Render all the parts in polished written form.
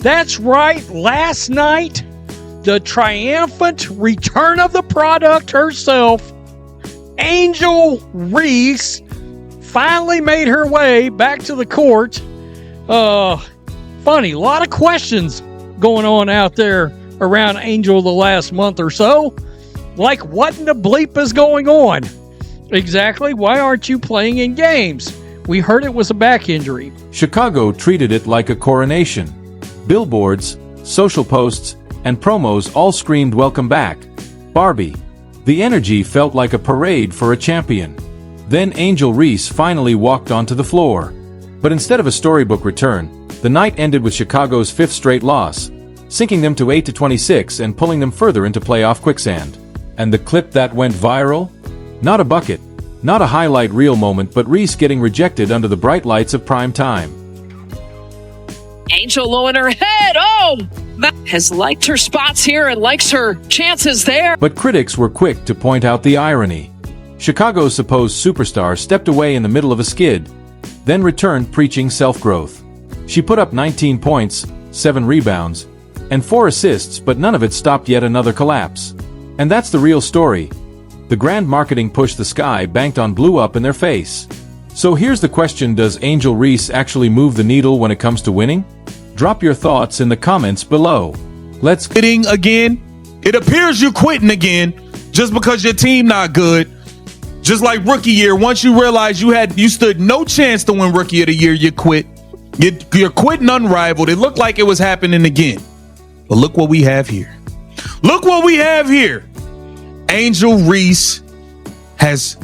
That's right, last night, the triumphant return of the product herself, Angel Reese, finally made her way back to the court. Funny, a lot of questions going on out there around Angel the last month or so. Like, what in the bleep is going on? Exactly, why aren't you playing in games? We heard it was a back injury. Chicago treated it like a coronation. Billboards, social posts, and promos all screamed welcome back, Barbie. The energy felt like a parade for a champion. Then Angel Reese finally walked onto the floor. But instead of a storybook return, the night ended with Chicago's fifth straight loss, sinking them to 8-26 and pulling them further into playoff quicksand. And the clip that went viral? Not a bucket, not a highlight reel moment, but Reese getting rejected under the bright lights of prime time. Angel low in her head. Oh, Matt has liked her spots here and likes her chances there. But critics were quick to point out the irony. Chicago's supposed superstar stepped away in the middle of a skid, then returned preaching self-growth. She put up 19 points, 7 rebounds, and 4 assists, but none of it stopped yet another collapse. And that's the real story. The grand marketing push the sky banked on blew up in their face. So here's the question: does Angel Reese actually move the needle when it comes to winning? Drop your thoughts in the comments below. Let's quitting again. It appears you're quitting again just because your team not good. Just like rookie year, once you realize you stood no chance to win rookie of the year, you quit. You're quitting unrivaled. It looked like it was happening again. But look what we have here. Look what we have here. Angel Reese has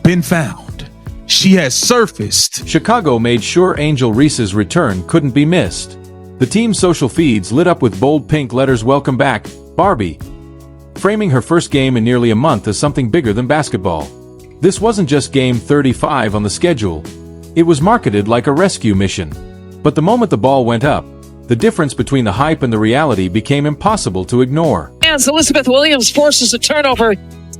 been found. She has surfaced. Chicago made sure Angel Reese's return couldn't be missed. The team's social feeds lit up with bold pink letters welcome back, Barbie, framing her first game in nearly a month as something bigger than basketball. This wasn't just game 35 on the schedule. It was marketed like a rescue mission. But the moment the ball went up, the difference between the hype and the reality became impossible to ignore. As Elizabeth Williams forces a turnover,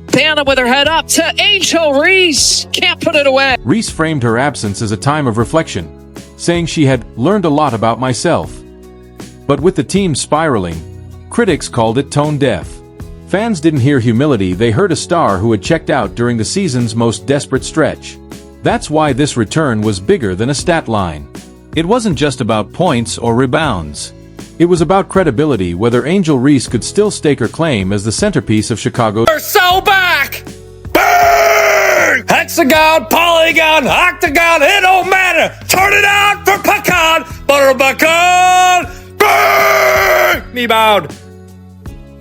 Diana with her head up to Angel Reese. Can't put it away. Reese framed her absence as a time of reflection, saying she had learned a lot about myself. But with the team spiraling, critics called it tone deaf. Fans didn't hear humility, they heard a star who had checked out during the season's most desperate stretch. That's why this return was bigger than a stat line. It wasn't just about points or rebounds. It was about credibility, whether Angel Reese could still stake her claim as the centerpiece of Chicago. We're so back! Bang! Hexagon, polygon, octagon, it don't matter! Turn it out for pecan, butter pecan! Bang! Me bound.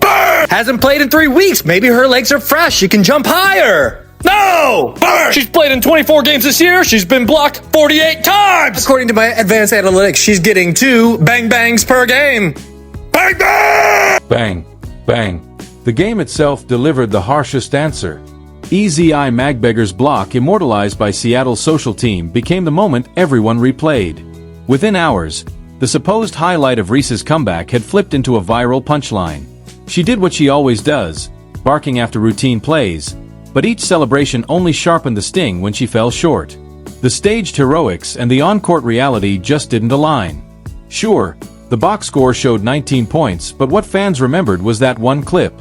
Bang! Hasn't played in 3 weeks. Maybe her legs are fresh. She can jump higher. No! Bang! She's played in 24 games this year. She's been blocked 48 times! According to my advanced analytics, she's getting 2 bang-bangs per game. Bang, bang! Bang, bang. The game itself delivered the harshest answer. Easy Eye Magbeggar's block, immortalized by Seattle's social team, became the moment everyone replayed. Within hours, the supposed highlight of Reese's comeback had flipped into a viral punchline. She did what she always does, barking after routine plays, but each celebration only sharpened the sting when she fell short. The staged heroics and the on-court reality just didn't align. Sure, the box score showed 19 points, but what fans remembered was that one clip.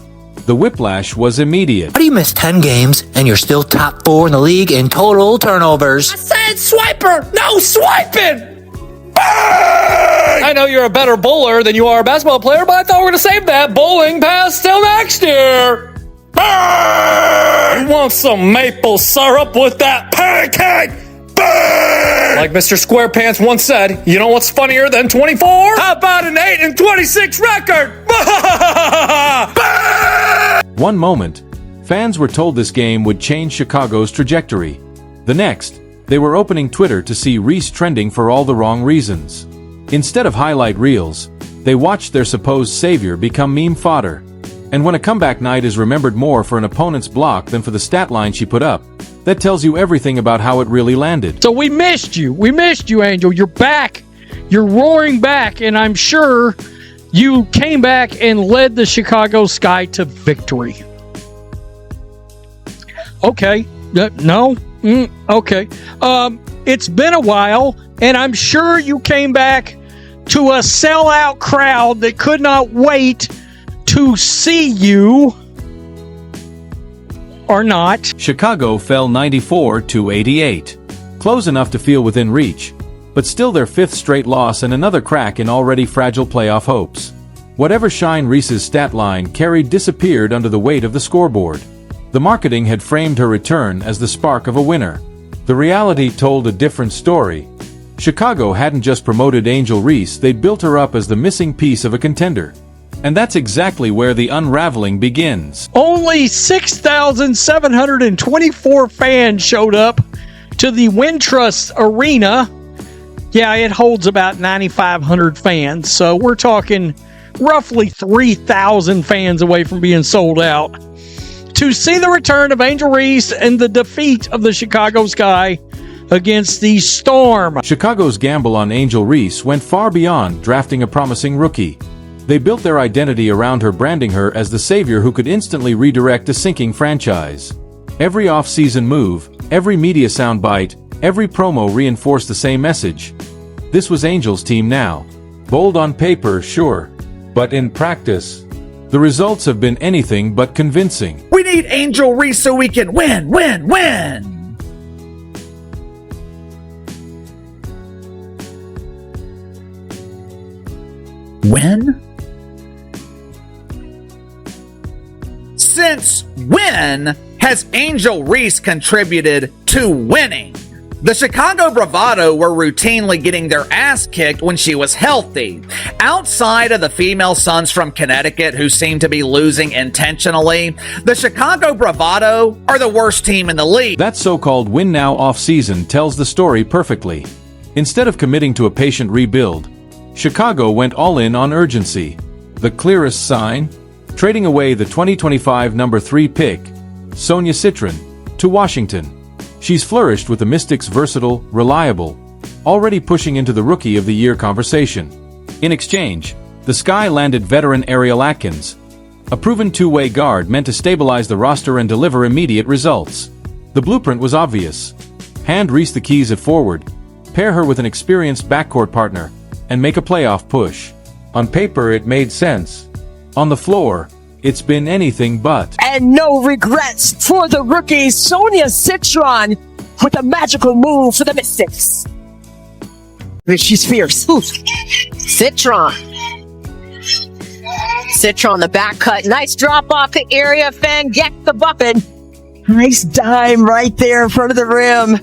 The whiplash was immediate. How do you miss 10 games and you're still top 4 in the league in total turnovers? I said swiper! No swiping! Bang! I know you're a better bowler than you are a basketball player, but I thought we were going to save that bowling pass till next year. Bang! You want some maple syrup with that pancake? Bang! Like Mr. Squarepants once said, you know what's funnier than 24? How about an 8-26 record? Bang! One moment, fans were told this game would change Chicago's trajectory. The next, they were opening Twitter to see Reese trending for all the wrong reasons. Instead of highlight reels, they watched their supposed savior become meme fodder. And when a comeback night is remembered more for an opponent's block than for the stat line she put up, that tells you everything about how it really landed. So we missed you. We missed you, Angel. You're back. You're roaring back, and I'm sure you came back and led the Chicago Sky to victory. Okay. No? Okay. It's been a while, and I'm sure you came back to a sellout crowd that could not wait to see you or not. Chicago fell 94-88. Close enough to feel within reach, but still their fifth straight loss and another crack in already fragile playoff hopes. Whatever shine Reese's stat line carried disappeared under the weight of the scoreboard. The marketing had framed her return as the spark of a winner. The reality told a different story. Chicago hadn't just promoted Angel Reese, they'd built her up as the missing piece of a contender. And that's exactly where the unraveling begins. Only 6,724 fans showed up to the Wintrust Arena. Yeah, it holds about 9,500 fans, so we're talking roughly 3,000 fans away from being sold out, to see the return of Angel Reese and the defeat of the Chicago Sky against the Storm. Chicago's gamble on Angel Reese went far beyond drafting a promising rookie. They built their identity around her, branding her as the savior who could instantly redirect a sinking franchise. Every off-season move, every media soundbite, every promo reinforced the same message. This was Angel's team now. Bold on paper, sure, but in practice, the results have been anything but convincing. We need Angel Reese so we can win. Win? Since when has Angel Reese contributed to winning? The Chicago Bravado were routinely getting their ass kicked when she was healthy. Outside of the female Suns from Connecticut who seem to be losing intentionally, the Chicago Bravado are the worst team in the league. That so-called win now off-season tells the story perfectly. Instead of committing to a patient rebuild, Chicago went all in on urgency. The clearest sign? Trading away the 2025 number 3 pick, Sonia Citron, to Washington. She's flourished with the Mystics' versatile, reliable, already pushing into the Rookie of the Year conversation. In exchange, the Sky landed veteran Ariel Atkins, a proven two-way guard meant to stabilize the roster and deliver immediate results. The blueprint was obvious. Hand Reese the keys at forward, pair her with an experienced backcourt partner, and make a playoff push. On paper, it made sense. On the floor, it's been anything but. And no regrets for the rookie Sonia Citron with a magical move for the Mystics. She's fierce. Ooh. Citron. Citron, the back cut. Nice drop off the area. Fan get the bucket. Nice dime right there in front of the rim.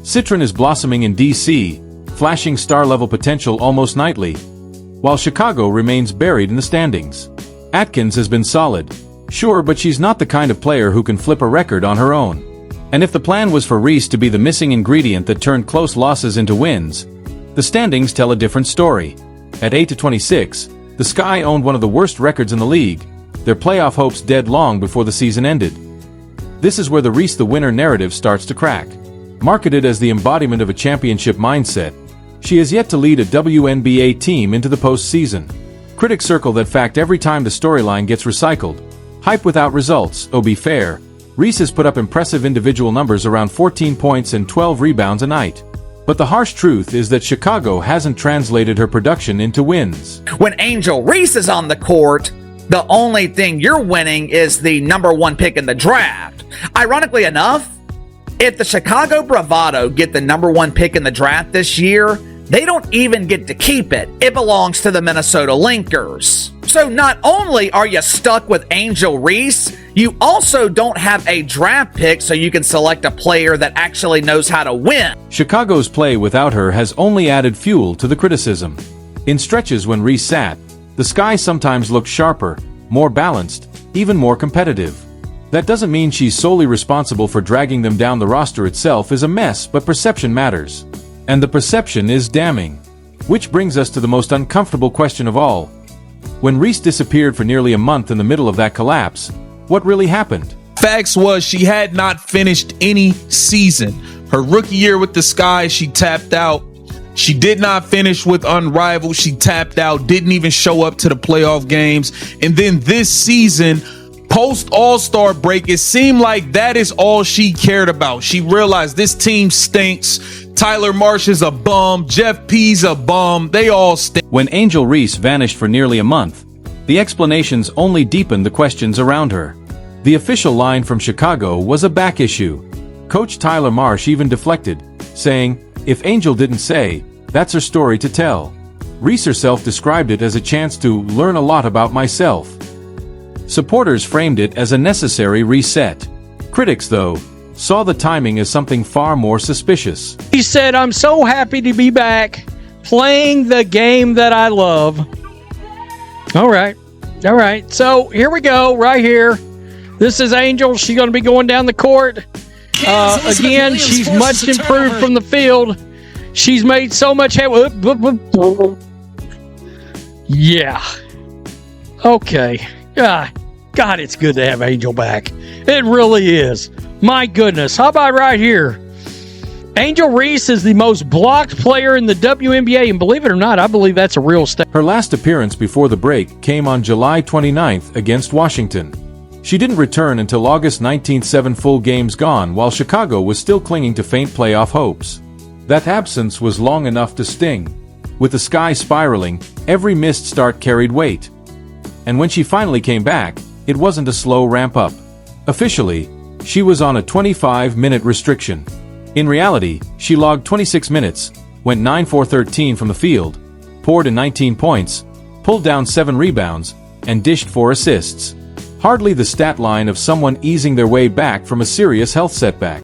Citron is blossoming in D.C., flashing star-level potential almost nightly, while Chicago remains buried in the standings. Atkins has been solid, sure, but she's not the kind of player who can flip a record on her own. And if the plan was for Reese to be the missing ingredient that turned close losses into wins, the standings tell a different story. At 8-26, the Sky owned one of the worst records in the league, their playoff hopes dead long before the season ended. This is where the Reese the winner narrative starts to crack. Marketed as the embodiment of a championship mindset, she has yet to lead a WNBA team into the postseason. Critics circle that fact every time the storyline gets recycled. Hype without results. Oh, be fair, Reese has put up impressive individual numbers around 14 points and 12 rebounds a night. But the harsh truth is that Chicago hasn't translated her production into wins. When Angel Reese is on the court, the only thing you're winning is the number 1 pick in the draft. Ironically enough, if the Chicago Bravado get the number 1 pick in the draft this year, they don't even get to keep it. It belongs to the Minnesota Lynxers. So not only are you stuck with Angel Reese, you also don't have a draft pick so you can select a player that actually knows how to win. Chicago's play without her has only added fuel to the criticism. In stretches when Reese sat, the Sky sometimes looked sharper, more balanced, even more competitive. That doesn't mean she's solely responsible for dragging them down. The roster itself is a mess, but perception matters. And the perception is damning. Which brings us to the most uncomfortable question of all. When Reese disappeared for nearly a month in the middle of that collapse, what really happened? Facts was she had not finished any season. Her rookie year with the Sky, she tapped out. She did not finish with Unrivaled. She tapped out, didn't even show up to the playoff games. And then this season, post All-Star break, it seemed like that is all she cared about. She realized this team stinks. Tyler Marsh is a bum. Jeff P's a bum. They all stink. When Angel Reese vanished for nearly a month, the explanations only deepened the questions around her. The official line from Chicago was a back issue. Coach Tyler Marsh even deflected, saying, "If Angel didn't say, that's her story to tell." Reese herself described it as a chance to learn a lot about myself. Supporters framed it as a necessary reset. Critics, though, saw the timing as something far more suspicious. He said, "I'm so happy to be back playing the game that I love." All right. So here we go, right here. This is Angel. She's going to be going down the court. Again, she's much improved from the field. She's made so much headway. Yeah. Okay. God, it's good to have Angel back. It really is. My goodness. How about right here? Angel Reese is the most blocked player in the WNBA, and believe it or not, I believe that's a real stat. Her last appearance before the break came on July 29th against Washington. She didn't return until August 19th, 7 full games gone, while Chicago was still clinging to faint playoff hopes. That absence was long enough to sting. With the sky spiraling, every missed start carried weight. And when she finally came back, it wasn't a slow ramp-up. Officially, she was on a 25-minute restriction. In reality, she logged 26 minutes, went 9-for-13 from the field, poured in 19 points, pulled down 7 rebounds, and dished 4 assists. Hardly the stat line of someone easing their way back from a serious health setback.